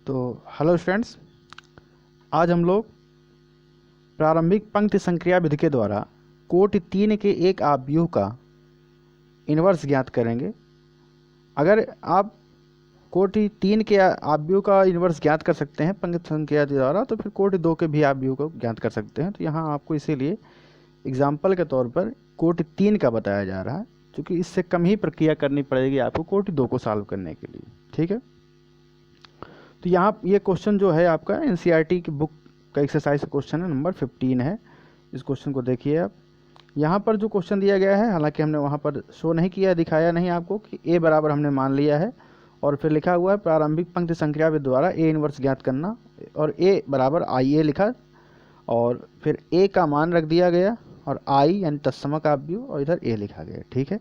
तो hello students, आज हम लोग प्रारंभिक पंक्ति संक्रिया विधि के द्वारा कोटि 3 के एक आव्यूह का इन्वर्स ज्ञात करेंगे। अगर आप कोटि 3 के आव्यूह का इन्वर्स ज्ञात कर सकते हैं पंक्ति संक्रिया के द्वारा, तो फिर कोटि 2 के भी आव्यूह को ज्ञात कर सकते हैं। तो यहाँ आपको इसीलिए एग्जाम्पल के तौर पर कोटि 3 का बताया जा रहा है, क्योंकि इससे कम ही प्रक्रिया करनी पड़ेगी आपको कोटि 2 को सॉल्व करने के लिए। ठीक है, तो यहाँ ये क्वेश्चन जो है आपका एनसीईआरटी की बुक का एक्सरसाइज क्वेश्चन है, नंबर 15 है। इस क्वेश्चन को देखिए आप। यहाँ पर जो क्वेश्चन दिया गया है, हालांकि हमने वहाँ पर शो नहीं किया, दिखाया नहीं आपको कि ए बराबर हमने मान लिया है, और फिर लिखा हुआ है प्रारंभिक पंक्ति संक्रिया विधि द्वारा ए इनवर्स ज्ञात करना, और ए बराबर आई ए लिखा, और फिर ए का मान रख दिया गया, और आई यानी तत्समक आव्यूह, और इधर ए लिखा गया। ठीक है,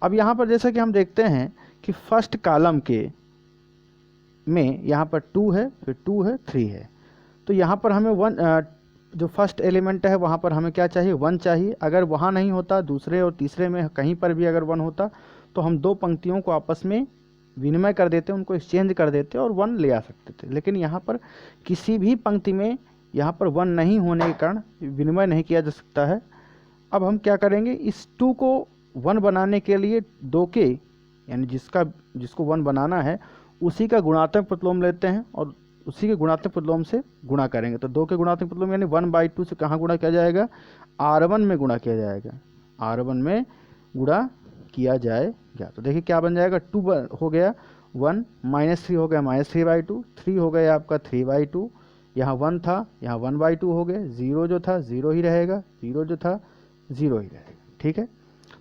अब यहाँ पर जैसा कि हम देखते हैं कि फर्स्ट कॉलम के में यहाँ पर 2 है, फिर 2 है, 3 है। तो यहाँ पर हमें 1 जो फर्स्ट एलिमेंट है वहाँ पर हमें क्या चाहिए, 1 चाहिए। अगर वहाँ नहीं होता, दूसरे और तीसरे में कहीं पर भी अगर 1 होता, तो हम दो पंक्तियों को आपस में विनिमय कर देते, उनको एक्सचेंज कर देते और 1 ले आ सकते थे। लेकिन यहाँ पर किसी भी पंक्ति में यहाँ पर 1 नहीं होने के कारण विनिमय नहीं किया जा सकता है। अब हम क्या करेंगे, इस 2 को 1 बनाने के लिए 2 के यानी जिसको 1 बनाना है उसी का गुणात्मक प्रतिलोम लेते हैं, और उसी के गुणात्मक प्रतिलोम से गुणा करेंगे। तो 2 के गुणात्मक प्रतिलोम यानी 1/2 से कहाँ गुणा किया जाएगा, R1 में गुणा किया जाएगा, R1 में गुणा किया जाएगा। तो देखिए क्या बन जाएगा, 2 हो गया 1, -3 हो गया -3/2, 3 हो गया आपका 3/2, यहाँ 1 था, यहाँ 1/2 हो गया, 0 जो था 0 ही रहेगा, 0 जो था 0 ही रहेगा। ठीक है,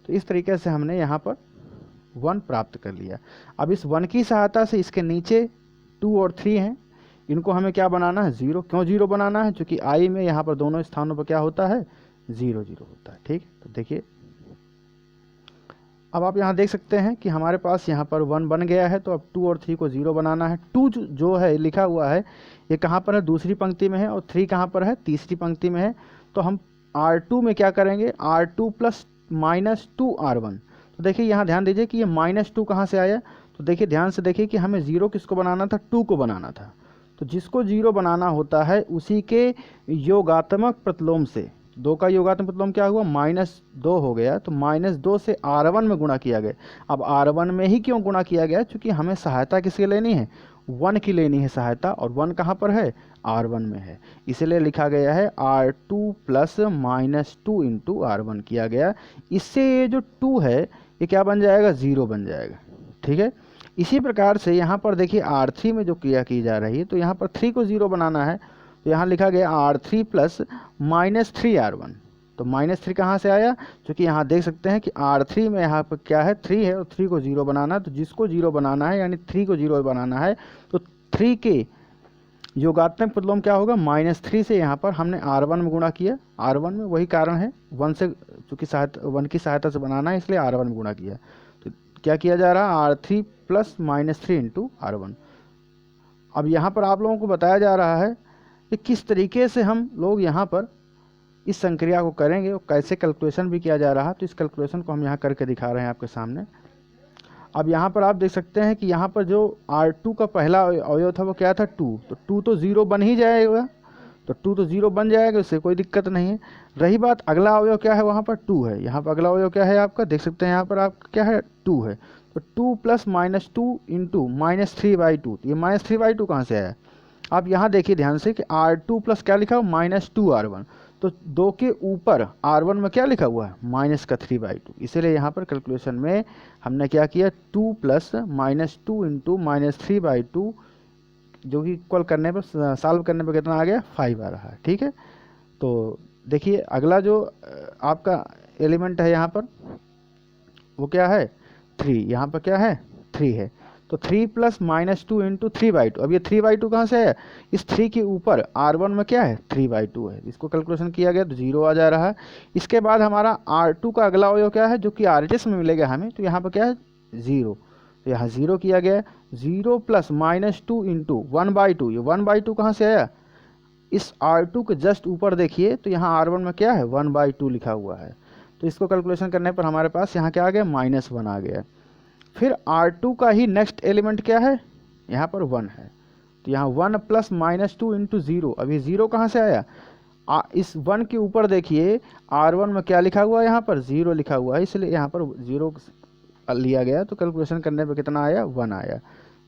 तो इस तरीके से हमने यहाँ पर 1 प्राप्त कर लिया। अब इस 1 की सहायता से इसके नीचे 2 और 3 हैं, इनको हमें क्या बनाना है, 0। क्यों 0 बनाना है, क्योंकि आई में यहाँ पर दोनों स्थानों पर क्या होता है, 0 0 होता है। ठीक, तो देखिए अब आप यहाँ देख सकते हैं कि हमारे पास यहाँ पर 1 बन गया है। तो अब 2 और 3 को 0 बनाना है। 2 जो है लिखा हुआ है ये कहाँ पर है, दूसरी पंक्ति में है, और 3 कहाँ पर है, तीसरी पंक्ति में है। तो हम R2 में क्या करेंगे, R2 प्लस -2 R1। तो देखिए यहाँ ध्यान दीजिए कि ये -2 कहाँ से आया। तो देखिए ध्यान से देखिए कि हमें 0 किसको बनाना था, 2 को बनाना था। तो जिसको 0 बनाना होता है उसी के योगात्मक प्रतिलोम से, 2 का योगात्मक प्रतिलोम क्या हुआ, -2 हो गया। तो -2 से R1 में गुणा किया गया। अब R1 में ही क्यों गुणा किया गया, क्योंकि हमें सहायता किसकी लेनी है, 1 की लेनी है सहायता, और 1 कहाँ पर है, R1 में है। इसलिए लिखा गया है R2 प्लस -2 इंटू R1 किया गया। इससे ये जो 2 है ये क्या बन जाएगा, 0 बन जाएगा। ठीक है, इसी प्रकार से यहाँ पर देखिए R3 में जो क्रिया की जा रही है, तो यहाँ पर 3 को 0 बनाना है। तो यहाँ लिखा गया R3 प्लस -3 R1। तो -3 कहाँ से आया, क्योंकि यहाँ देख सकते हैं कि R3 में यहाँ पर क्या है, 3 है, और 3 को 0 बनाना है। तो जिसको 0 बनाना है यानी 3 को 0 बनाना है, तो 3 के योगात्मक प्रतिलोम क्या होगा, -3 से यहाँ पर हमने R1 में गुणा किया। R1 में वही कारण है, 1 से चूँकि 1 की सहायता से बनाना है, इसलिए R1 में गुणा किया। तो क्या किया जा रहा है, R3 प्लस -3 इंटू R1। अब यहाँ पर आप लोगों को बताया जा रहा है कि किस तरीके से हम लोग यहाँ पर इस संक्रिया को करेंगे और कैसे कैलकुलेशन भी किया जा रहा है। तो इस कैलकुलेशन को हम यहाँ करके दिखा रहे हैं आपके सामने। अब यहाँ पर आप देख सकते हैं कि यहाँ पर जो R2 का पहला अवयव था वो क्या था, 2। तो 2 तो 0 बन ही जाएगा, तो 2 तो 0 बन जाएगा, इससे कोई दिक्कत नहीं है। रही बात अगला अवयव क्या है, वहाँ पर 2 है। यहाँ पर अगला अवयव क्या है आपका, देख सकते हैं यहाँ पर आपका क्या है, 2 है। तो 2 प्लस -2 इंटू -3/2। ये -3/2 कहाँ से आया, आप यहाँ देखिए ध्यान से कि R2 प्लस क्या लिखा हुआ, -2 R1। तो 2 के ऊपर R1 में क्या लिखा हुआ है, -3/2। इसीलिए यहाँ पर कैलकुलेशन में हमने क्या किया, 2 प्लस -2 इंटू -3/2, जो कि इक्वल करने पर, सॉल्व करने पर कितना आ गया, 5 आ रहा है। ठीक है, तो देखिए अगला जो आपका एलिमेंट है यहाँ पर वो क्या है, 3। यहाँ पर क्या है, 3 है। तो 3 प्लस -2 इंटू 3/2। अब ये 3/2 कहाँ से है, इस 3 के ऊपर R1 में क्या है, 3/2 है। इसको कैलकुलेशन किया गया तो 0 आ जा रहा है। इसके बाद हमारा R2 का अगला अवयव क्या है, जो कि RHS में मिलेगा हमें। तो यहाँ पर क्या है, 0। तो यहाँ 0 किया गया। 0 प्लस -2 इंटू 1/2। ये 1/2 कहाँ से आया, इस R2 के जस्ट ऊपर देखिए, तो यहाँ R1 में क्या है, 1/2 लिखा हुआ है। तो इसको कैलकुलेशन करने पर हमारे पास यहाँ क्या आ गया, -1 आ गया। फिर R2 का ही नेक्स्ट एलिमेंट क्या है, यहाँ पर 1 है। तो यहाँ 1 प्लस माइनस 2 इंटू 0, अभी 0 कहाँ से आया, इस 1 के ऊपर देखिए R1 में क्या लिखा हुआ है, यहाँ पर 0 लिखा हुआ है, इसलिए यहाँ पर 0 लिया गया, तो कैलकुलेशन करने पे कितना आया, 1 आया।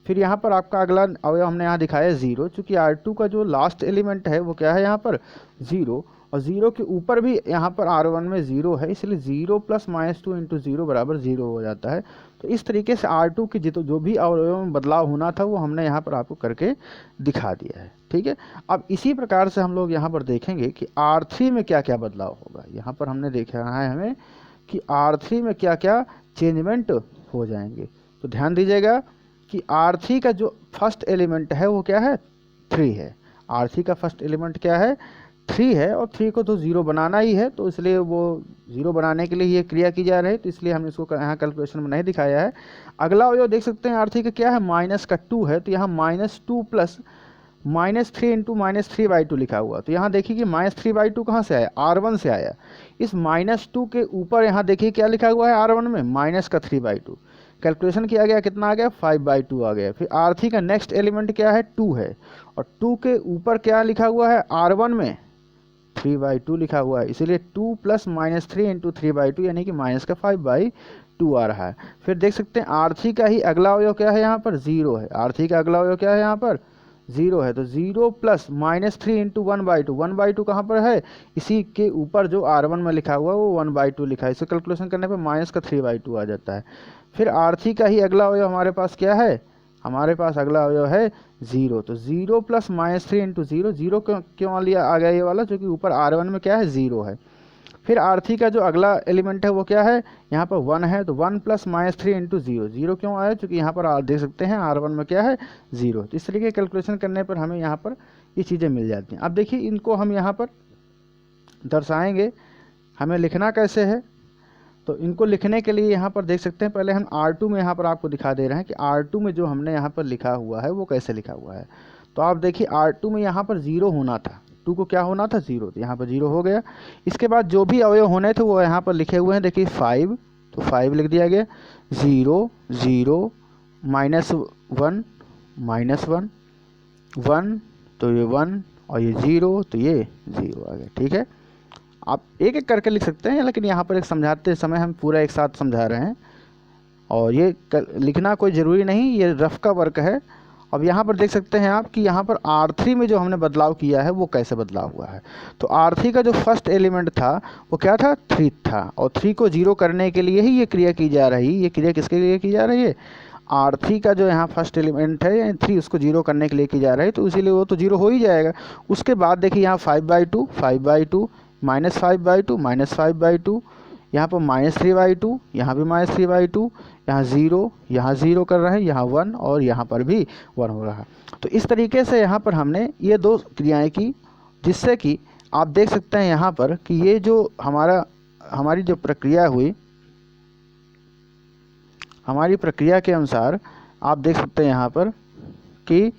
फिर यहाँ पर आपका अगला अवयव हमने यहाँ दिखाया 0, चूँकि R2 का जो लास्ट एलिमेंट है वो क्या है यहाँ पर 0, और 0 के ऊपर भी यहाँ पर R1 में 0 है, इसलिए 0 प्लस माइनस 2 इंटू 0 बराबर 0 हो जाता है। तो इस तरीके से R2 की जो भी अवयव में बदलाव होना था वो हमने यहाँ पर आपको करके दिखा दिया है, ठीक है। अब इसी प्रकार से हम लोग यहाँ पर देखेंगे कि R3 में क्या क्या बदलाव होगा। यहाँ पर हमने देखा है हमें कि R3 में क्या क्या चेंजमेंट हो जाएंगे। तो ध्यान दीजिएगा कि R3 का जो फर्स्ट एलिमेंट है वो क्या है, 3 है। R3 का फर्स्ट एलिमेंट क्या है, 3 है, और 3 को तो 0 बनाना ही है, तो इसलिए वो 0 बनाने के लिए ये क्रिया की जा रही है, तो इसलिए हमने इसको यहाँ कैलकुलेशन में नहीं दिखाया है। अगला अवयव देख सकते हैं R3 का क्या है, माइनस का 2 है, तो यहाँ -2 प्लस -3 इंटू -3/2 लिखा हुआ। तो यहाँ देखिए कि -3/2 कहाँ से आया, R1 से आया। इस -2 के ऊपर यहाँ देखिए क्या लिखा हुआ है R1 में, माइनस का 3/2, कैलकुलेशन किया गया, कितना आ गया, 5/2 आ गया। फिर R3 का नेक्स्ट एलिमेंट क्या है, 2 है, और 2 के ऊपर क्या लिखा हुआ है R1 में, 3/2 लिखा हुआ है, इसीलिए 2 प्लस -3 इंटू 3/2 यानी कि माइनस का 5/2 आ रहा है। फिर देख सकते हैं R3 का ही अगला अवयव क्या है, यहाँ पर 0 है। R3 का अगला अवयव क्या है, यहाँ पर 0 है, तो 0 प्लस -3 इंटू 1/2, 1/2 कहाँ पर है, इसी के ऊपर जो R1 में लिखा हुआ है वो 1/2 लिखा है, इसे कैलकुलेशन करने पर माइनस का 3/2 आ जाता है। फिर R3 का ही अगला अवयव हमारे पास क्या है, हमारे पास अगला अवयव है 0, तो 0 प्लस -3 इंटू 0, 0 क्यों लिया आ गया ये वाला, क्योंकि ऊपर R1 में क्या है, 0 है। फिर R3 का जो अगला एलिमेंट है वो क्या है, यहाँ पर 1 है, तो 1 प्लस -3 इंटू 0, 0 क्यों आया, क्योंकि यहाँ पर आप देख सकते हैं R1 में क्या है, 0। तो इस तरीके कैलकुलेशन करने पर हमें यहाँ पर ये चीज़ें मिल जाती हैं। अब देखिए इनको हम यहाँ पर दर्शाएंगे, हमें लिखना कैसे है। तो इनको लिखने के लिए यहाँ पर देख सकते हैं, पहले हम R2 में यहाँ पर आपको दिखा दे रहे हैं कि R2 में जो हमने यहाँ पर लिखा हुआ है वो कैसे लिखा हुआ है। तो आप देखिए R2 में यहाँ पर 0 होना था, 2 को क्या होना था, 0, तो यहाँ पर 0 हो गया। इसके बाद जो भी अवयव होने थे वो यहाँ पर लिखे हुए हैं, देखिए 5, तो 5 लिख दिया गया, 0 0 -1 -1 1, तो ये 1, और ये 0, तो ये 0 आ गया, ठीक है। आप एक एक करके लिख सकते हैं, लेकिन यहाँ पर एक समझाते समय हम पूरा एक साथ समझा रहे हैं, और ये लिखना कोई ज़रूरी नहीं, ये रफ का वर्क है। अब यहाँ पर देख सकते हैं आप कि यहाँ पर R3 में जो हमने बदलाव किया है वो कैसे बदलाव हुआ है। तो R3 का जो फर्स्ट एलिमेंट था वो क्या था, 3 था, और 3 को 0 करने के लिए ही ये क्रिया की जा रही है। ये क्रिया किसके लिए की जा रही है, R3 का जो यहाँ फर्स्ट एलिमेंट है यानी 3, उसको 0 करने के लिए की जा रही है, तो इसीलिए वो तो 0 हो ही जाएगा। उसके बाद देखिए यहाँ 5/2 -5/2 -5/2, यहाँ पर -3/2, यहाँ भी -3/2, यहाँ 0, यहाँ 0 कर रहे हैं, यहाँ 1, और यहाँ पर भी 1 हो रहा है। तो इस tरीके से यहाँ पर हमने ये 2 क्रियाएं की, जिससे कि आप देख सकते हैं यहाँ पर कि ये जो हमारी जो प्रक्रिया हुई, हमारी प्रक्रिया के अनुसार आप देख सकते हैं यहाँ पर कि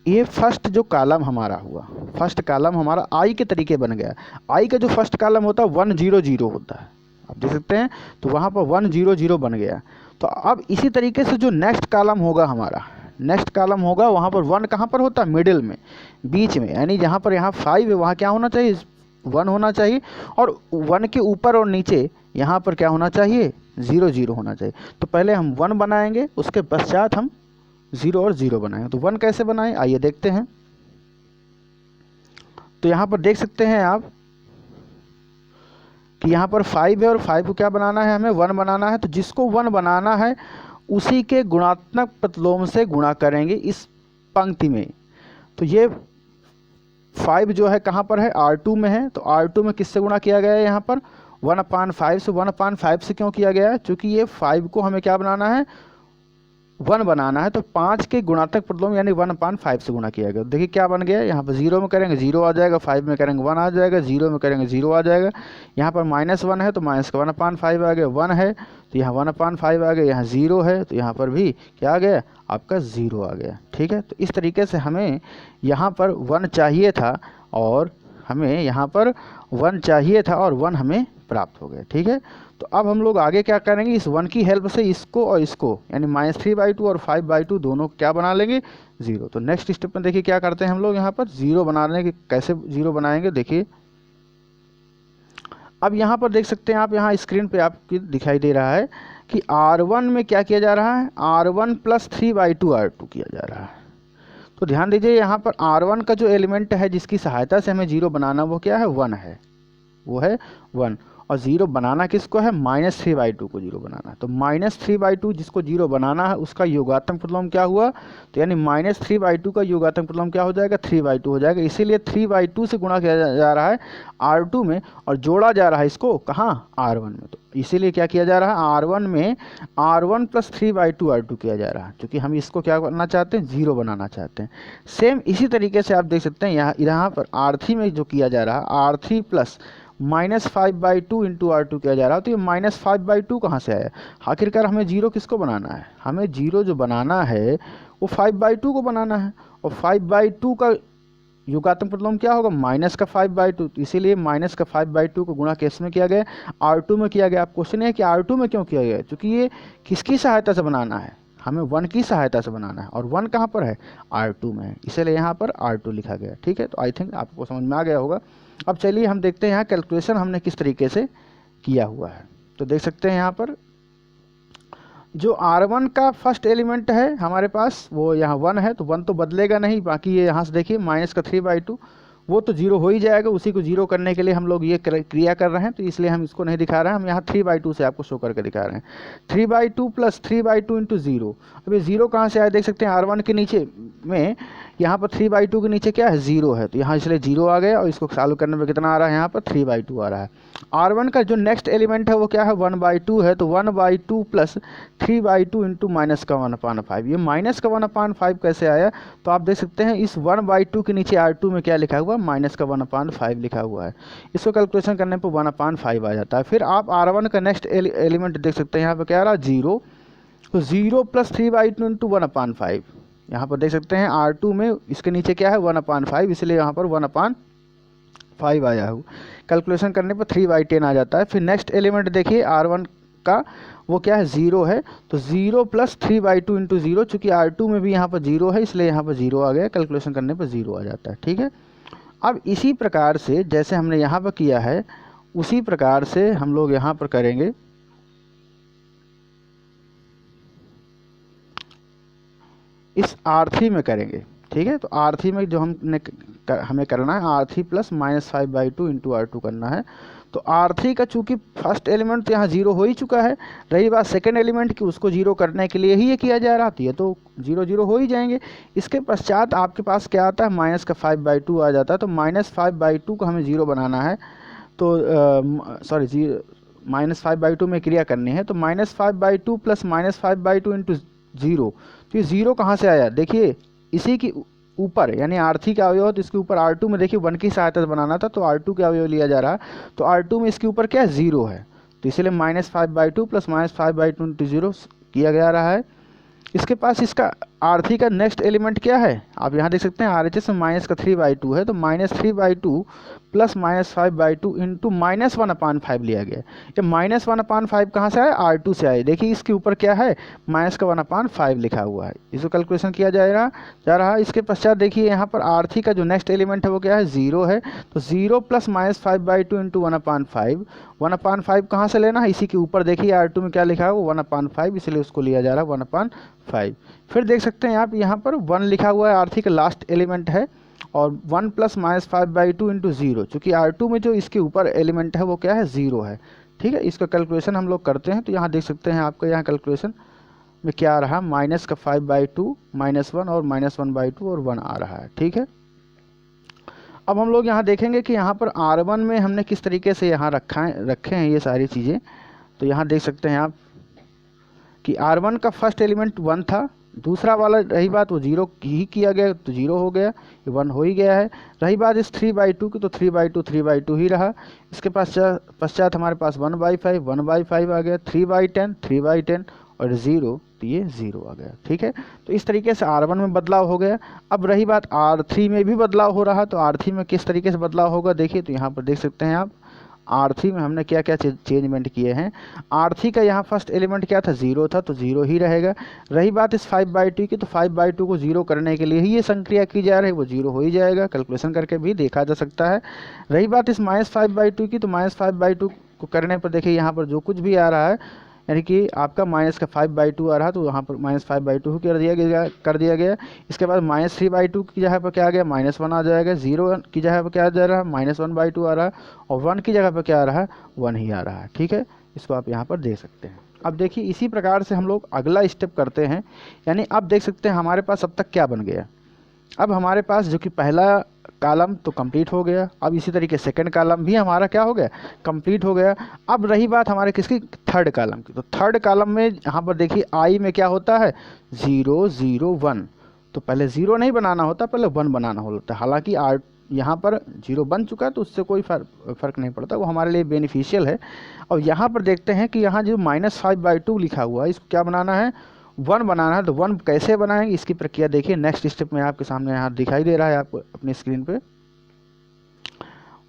ये फर्स्ट जो कॉलम हमारा हुआ, फर्स्ट कॉलम हमारा आई के तरीके बन गया। आई का जो फर्स्ट कॉलम होता है 1 0 0 होता है, आप देख सकते हैं, तो वहाँ पर 1 0 0 बन गया। तो अब इसी तरीके से जो नेक्स्ट कॉलम होगा हमारा, नेक्स्ट कॉलम होगा, वहाँ पर 1 कहाँ पर होता है, मिडिल में, बीच में, यानी जहाँ पर यहाँ 5 है वहाँ क्या होना चाहिए, 1 होना चाहिए, और 1 के ऊपर और नीचे यहाँ पर क्या होना चाहिए, 0 0 होना चाहिए। तो पहले हम 1 बनाएंगे, उसके पश्चात हम 0 और 0 बनाएंगे। तो 1 कैसे बनाएं, आइए देखते हैं। तो यहाँ पर देख सकते हैं आप कि यहाँ पर 5 है, और 5 को क्या बनाना है, हमें 1 बनाना है। तो जिसको 1 बनाना है उसी के गुणात्मक प्रतिलोम से गुणा करेंगे इस पंक्ति में। तो ये 5 जो है कहाँ पर है, R2 में है, तो R2 में किससे गुणा किया गया है, यहाँ पर 1/5 से। 1/5 से क्यों किया गया है, क्योंकि ये 5 को हमें क्या बनाना है, 1 बनाना है। तो 5 के गुणात्मक प्रतिलोम यानी 1/5 से गुणा किया गया। देखिए क्या बन गया, यहाँ पर 0 में करेंगे 0 आ जाएगा, 5 में करेंगे 1 आ जाएगा, 0 में करेंगे 0 आ जाएगा। यहाँ पर -1 है तो माइनस का 1/5 आ गया, 1 है तो यहाँ 1/5 आ गया, यहाँ 0 है तो यहाँ पर भी क्या आ गया, आपका 0 आ गया, ठीक है। तो इस तरीके से हमें यहाँ पर 1 चाहिए था, और हमें यहाँ पर 1 चाहिए था और 1 हमें प्राप्त हो गए। ठीक है, तो अब हम लोग आगे क्या करेंगे, इस 1 की हेल्प से इसको और इसको यानी -3/2 और 5/2 दोनों क्या बना लेंगे, 0। तो नेक्स्ट स्टेप में देखिए क्या करते हैं हम लोग यहाँ पर 0 बनाने के, कैसे 0 बनाएंगे देखिए। अब यहाँ पर देख सकते हैं आप, यहाँ स्क्रीन पे आपकी दिखाई दे रहा है कि R1 में क्या किया जा रहा है, R1 + 3/2 R2 किया जा रहा है। तो ध्यान दीजिए यहाँ पर R1 का जो एलिमेंट है जिसकी सहायता से हमें 0 बनाना, वो क्या है, 1 है, वो है 1। और 0 बनाना किसको है, -3/2 को 0 बनाना। तो -3/2 जिसको 0 बनाना है उसका योगात्मक प्रतिलोम क्या हुआ, तो यानी -3/2 का योगात्मक प्रतिलोम क्या हो जाएगा, 3/2 हो जाएगा। इसीलिए 3/2 से गुणा किया जा रहा है R2 में और जोड़ा जा रहा है इसको कहाँ, R1 में। तो इसीलिए क्या किया जा रहा है, R1 में R1 + 3/2 R2 किया जा रहा है, क्योंकि हम इसको क्या करना चाहते हैं, 0 बनाना चाहते हैं। सेम इसी तरीके से आप देख सकते हैं यहाँ पर R3 में जो किया जा रहा है, R3 + -5/2 × R2 किया जा रहा है। तो ये -5/2 कहाँ से आया, आखिरकार हमें 0 किसको बनाना है, हमें 0 जो बनाना है वो 5/2 को बनाना है। और 5/2 का योगात्मक प्रतिलोम क्या होगा, -5/2। तो इसीलिए -5/2 को गुणा किस में किया गया, R2 में किया गया। अब क्वेश्चन है कि R2 में क्यों किया गया, क्योंकि ये किसकी सहायता से बनाना है, हमें 1 की सहायता से बनाना है, और 1 कहाँ पर है, R2 में है, इसीलिए यहाँ पर R2 लिखा गया। ठीक है, तो आई थिंक आपको समझ में आ गया होगा। अब चलिए हम देखते हैं यहाँ कैलकुलेशन हमने किस तरीके से किया हुआ है। तो देख सकते हैं यहाँ पर जो R1 का फर्स्ट एलिमेंट है हमारे पास वो यहाँ 1 है, तो 1 तो बदलेगा नहीं, बाकी ये यहाँ से देखिए -3/2 वो तो 0 हो ही जाएगा। उसी को 0 करने के लिए हम लोग ये क्रिया कर रहे हैं, तो इसलिए हम इसको नहीं दिखा रहे हैं, हम यहाँ 3/2 से आपको शो करके दिखा रहे हैं। 3/2 + 3/2 × 0। अब ये 0 कहाँ से आया, देख सकते हैं R1 के नीचे में यहाँ पर 3/2 के नीचे क्या है, 0 है, तो यहाँ इसलिए 0 आ गया। और इसको सॉल्व करने में कितना आ रहा है, यहाँ पर 3/2 आ रहा है। R1 का जो नेक्स्ट एलिमेंट है वो क्या है, 1/2 है, तो 1/2 + 3/2 × -1/5। ये -1/5 कैसे आया, तो आप देख सकते हैं इस 1/2 के नीचे R2 में क्या लिखा हुआ, -1/5 लिखा हुआ है। इसको कैलकुलेशन करने पर 1/5 आ जाता है। फिर आप R1 का नेक्स्ट एलिमेंट देख सकते हैं, यहाँ पर क्या आ रहा है, 0। तो 0 + 3/2 × 1/5, यहाँ पर देख सकते हैं R2 में इसके नीचे क्या है, 1/5, इसलिए यहाँ पर 1/5 आया हो। कैलकुलेशन करने पर 3/10 आ जाता है। फिर नेक्स्ट एलिमेंट देखिए R1 का, वो क्या है, 0 है, तो 0 + 3/2 × 0, चूँकि R2 में भी यहाँ पर 0 है इसलिए यहाँ पर 0 आ गया, कैलकुलेशन करने पर 0 आ जाता है। ठीक है, अब इसी प्रकार से जैसे हमने यहाँ पर किया है उसी प्रकार से हम लोग यहाँ पर करेंगे। इस R3 में करेंगे। ठीक है, तो R3 में जो हमें करना है, R3 + -5/2 × R2 करना है। तो R3 का चूँकि फर्स्ट एलिमेंट तो यहाँ 0 हो ही चुका है, रही बात सेकंड एलिमेंट की, उसको 0 करने के लिए ही ये किया जा रहा था, ये तो 0 0 हो ही जाएंगे। इसके पश्चात आपके पास क्या आता है, -5/2 आ जाता है। तो -5/2 को हमें 0 बनाना है, तो -5/2 में क्रिया करनी है, तो -5/2 + -5/2 × 0। तो ये 0 कहाँ से आया, देखिए इसी की ऊपर, यानी R3 का अवयव, तो इसके ऊपर R2 में देखिए 1 की सहायता से बनाना था, तो R2 का अवयव लिया जा रहा है। तो R2 में इसके ऊपर क्या है, 0 है, तो इसलिए -5/2 + -5/2 × 0 किया जा रहा है। इसके पास इसका R3 का नेक्स्ट एलिमेंट क्या है, आप यहाँ देख सकते हैं RHS में -3/2 है, तो -3/2 + -5/2 × -1/5 लिया गया। ये -1/5 कहाँ से आया, R2 से आए। देखिए इसके ऊपर क्या है, -1/5 लिखा हुआ है, इसको कैलकुलेशन किया जा रहा है। इसके पश्चात देखिए यहाँ पर R3 का जो नेक्स्ट एलिमेंट है वो क्या है, 0 है, तो 0 + -5/2 × 1/5। 1/5 कहाँ से लेना है, इसी के ऊपर देखिए R2 में क्या लिखा है, वो 1/5, इसलिए उसको लिया जा रहा है 1/5। फिर देख सकते हैं आप यहाँ पर 1 लिखा हुआ है, R3 का लास्ट एलिमेंट है, और 1 + -5/2 × 0, चूँकि R2 में जो इसके ऊपर एलिमेंट है वो क्या है, 0 है। ठीक है, इसका कैलकुलेशन हम लोग करते हैं, तो यहाँ देख सकते हैं आपका यहाँ कैलकुलेशन में क्या आ रहा है, -5/2 -1 और -1/2 और 1 आ रहा है। ठीक है, अब हम लोग यहाँ देखेंगे कि यहाँ पर R1 में हमने किस तरीके से यहाँ रखे हैं ये सारी चीज़ें। तो यहाँ देख सकते हैं आप कि R1 का फर्स्ट एलिमेंट 1 था, दूसरा वाला रही बात वो 0 ही किया गया, तो 0 हो गया, ये 1 हो ही गया है। रही बात इस 3/2 की, तो 3/2 ही रहा। इसके पश्चात हमारे पास 1/5 आ गया, 3/10 और 0, तो ये 0 आ गया। ठीक है, तो इस तरीके से R1 में बदलाव हो गया। अब रही बात R3 में भी बदलाव हो रहा, तो R3 में किस तरीके से बदलाव होगा देखिए, तो यहाँ पर देख सकते हैं आप R3 में हमने क्या क्या चेंजमेंट किए हैं। R3 का यहाँ फर्स्ट एलिमेंट क्या था, 0 था, तो 0 ही रहेगा। रही बात इस 5/2 की, तो 5/2 को 0 करने के लिए ही ये संक्रिया की जा रही है, वो 0 हो ही जाएगा, कैलकुलेशन करके भी देखा जा सकता है। रही बात इस -5/2 की, तो -5/2 को करने पर देखिए यहाँ पर जो कुछ भी आ रहा है, यानी कि आपका माइनस का 5/2 आ रहा, तो यहाँ पर -5/2 कर दिया गया। इसके बाद -3/2 की जगह पर क्या आ गया, -1 आ जाएगा। 0 की जगह पर क्या आ जा रहा है, -1/2 आ रहा है, और 1 की जगह पर क्या आ रहा है, 1 ही आ रहा है। ठीक है, इसको आप यहाँ पर देख सकते हैं। अब देखिए इसी प्रकार से हम लोग अगला स्टेप करते हैं, यानी अब देख सकते हैं हमारे पास अब तक क्या बन गया। अब हमारे पास जो कि पहला कॉलम तो कंप्लीट हो गया, अब इसी तरीके सेकंड कॉलम भी हमारा क्या हो गया, कंप्लीट हो गया। अब रही बात हमारे किसकी, थर्ड कॉलम की, तो थर्ड कॉलम में यहाँ पर देखिए आई में क्या होता है, 0 0 1, तो पहले 0 नहीं बनाना होता, पहले 1 बनाना होता है। हालांकि यहाँ पर 0 बन चुका है, तो उससे कोई फ़र्क नहीं पड़ता, वो हमारे लिए बेनिफिशियल है। और यहाँ पर देखते हैं कि यहाँ जो -5/2 लिखा हुआ है, इसको क्या बनाना है, 1 बनाना है। तो 1 कैसे बनाएंगे, इसकी प्रक्रिया देखिए नेक्स्ट स्टेप में आपके सामने यहाँ दिखाई दे रहा है आपको अपनी स्क्रीन पे।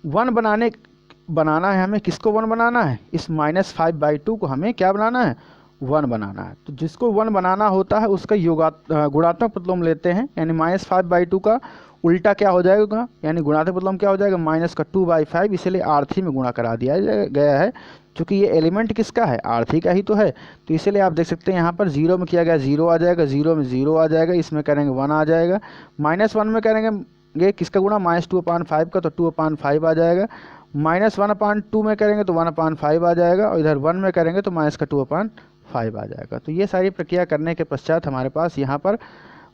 1 बनाना है हमें, किसको 1 बनाना है, इस -5/2 को हमें क्या बनाना है, 1 बनाना है। तो जिसको 1 बनाना होता है उसका गुणात्मक प्रतिलोम लेते हैं, यानी -5/2 का उल्टा क्या हो जाएगा, यानी गुणात्मक प्रतिलोम क्या हो जाएगा, -2/5, इसलिए R3 में गुणा करा दिया गया है। चूँकि ये एलिमेंट किसका है, R3 का ही तो है, तो इसलिए आप देख सकते हैं यहाँ पर 0 में किया गया 0 आ जाएगा, 0 में 0 आ जाएगा, इसमें करेंगे 1 आ जाएगा, -1 में करेंगे किसका गुणा, -2/5 का, तो 2/5 आ जाएगा। -1/2 में करेंगे तो 1/5 आ जाएगा, और इधर 1 में करेंगे तो -2/5 आ जाएगा। तो ये सारी प्रक्रिया करने के पश्चात हमारे पास यहाँ पर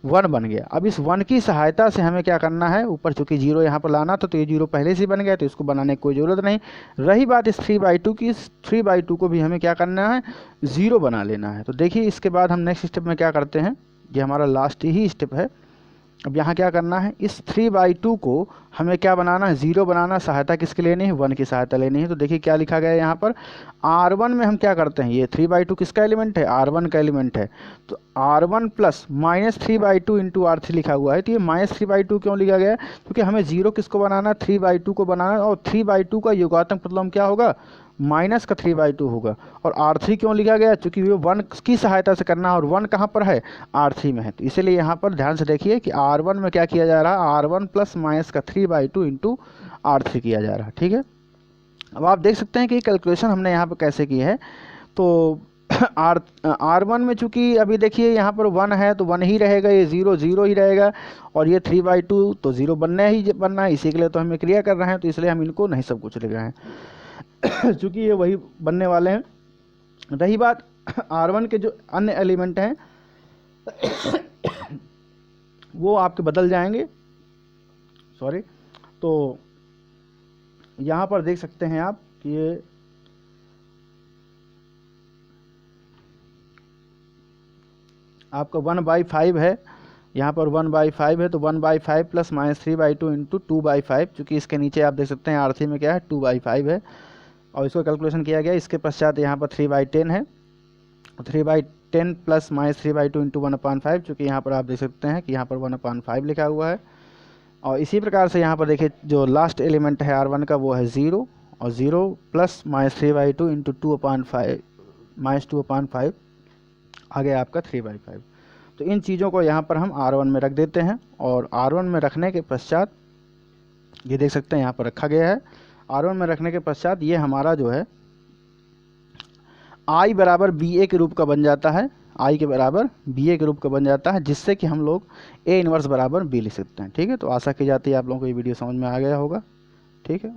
1 बन गया। अब इस 1 की सहायता से हमें क्या करना है, ऊपर चूँकि 0 यहाँ पर लाना था, तो ये 0 पहले से बन गया, तो इसको बनाने की कोई ज़रूरत नहीं। रही बात इस 3/2 की, इस 3/2 को भी हमें क्या करना है, 0 बना लेना है। तो देखिए इसके बाद हम नेक्स्ट स्टेप में क्या करते हैं, ये हमारा लास्ट ही स्टेप है। अब यहाँ क्या करना है, इस 3/2 को हमें क्या बनाना है, 0 बनाना। सहायता किसकी लेनी है, 1 की सहायता लेनी है। तो देखिए क्या लिखा गया है यहाँ पर, R1 में हम क्या करते हैं, ये 3/2 किसका एलिमेंट है, R1 का एलिमेंट है, तो R1 प्लस -3/2 इंटू R3 लिखा हुआ है। तो ये -3/2 क्यों लिखा गया है, क्योंकि हमें 0 किसको बनाना है, 3/2 को बनाना है, और 3/2 का योगात्मक प्रतिलोम क्या होगा, माइनस का 3/2 होगा। और R3 क्यों लिखा गया, क्योंकि ये 1 की सहायता से करना है, और 1 कहाँ पर है, R3 में है। तो इसीलिए यहाँ पर ध्यान से देखिए कि R1 में क्या किया जा रहा है, R1 प्लस माइनस का 3/2 इंटू R3 किया जा रहा है। ठीक है, अब आप देख सकते हैं कि कैलकुलेशन हमने यहाँ पर कैसे की है। तो R1 में चूँकि अभी देखिए यहाँ पर 1 है, तो 1 ही रहेगा, ये 0 0 ही रहेगा, और ये 3/2 तो 0 बनना है, इसी के लिए तो हमें क्रिया कर रहे हैं, तो इसलिए हम इनको नहीं सब कुछ लिख रहे हैं चूँकि ये वही बनने वाले हैं। रही बात R1 के जो अन्य एलिमेंट हैं वो आपके बदल जाएंगे, सॉरी। तो यहाँ पर देख सकते हैं आप कि ये आपका 1/5 है, यहाँ पर 1/5 है, तो 1/5 प्लस -3/2 इंटू 2/5, चूँकि इसके नीचे आप देख सकते हैं R3 में क्या है, 2/5 है, और इसको कैलकुलेशन किया गया। इसके पश्चात यहाँ पर 3/10 है, 3/10 प्लस -3/2 इंटू 1/5, चूँकि यहाँ पर आप देख सकते हैं कि यहाँ पर 1/5 लिखा हुआ है। और इसी प्रकार से यहाँ पर देखिए जो लास्ट एलिमेंट है R1 का वो है 0, और 0 प्लस -3/2 इंटू 2/5 आ गया आपका 3/5। तो इन चीज़ों को यहाँ पर हम R1 में रख देते हैं, और R1 में रखने के पश्चात ये देख सकते हैं यहाँ पर रखा गया है। R1 में रखने के पश्चात ये हमारा जो है I बराबर BA के रूप का बन जाता है, I के बराबर BA के रूप का बन जाता है, जिससे कि हम लोग A इन्वर्स बराबर B लिख सकते हैं। ठीक है, तो आशा की जाती है आप लोगों को ये वीडियो समझ में आ गया होगा। ठीक है।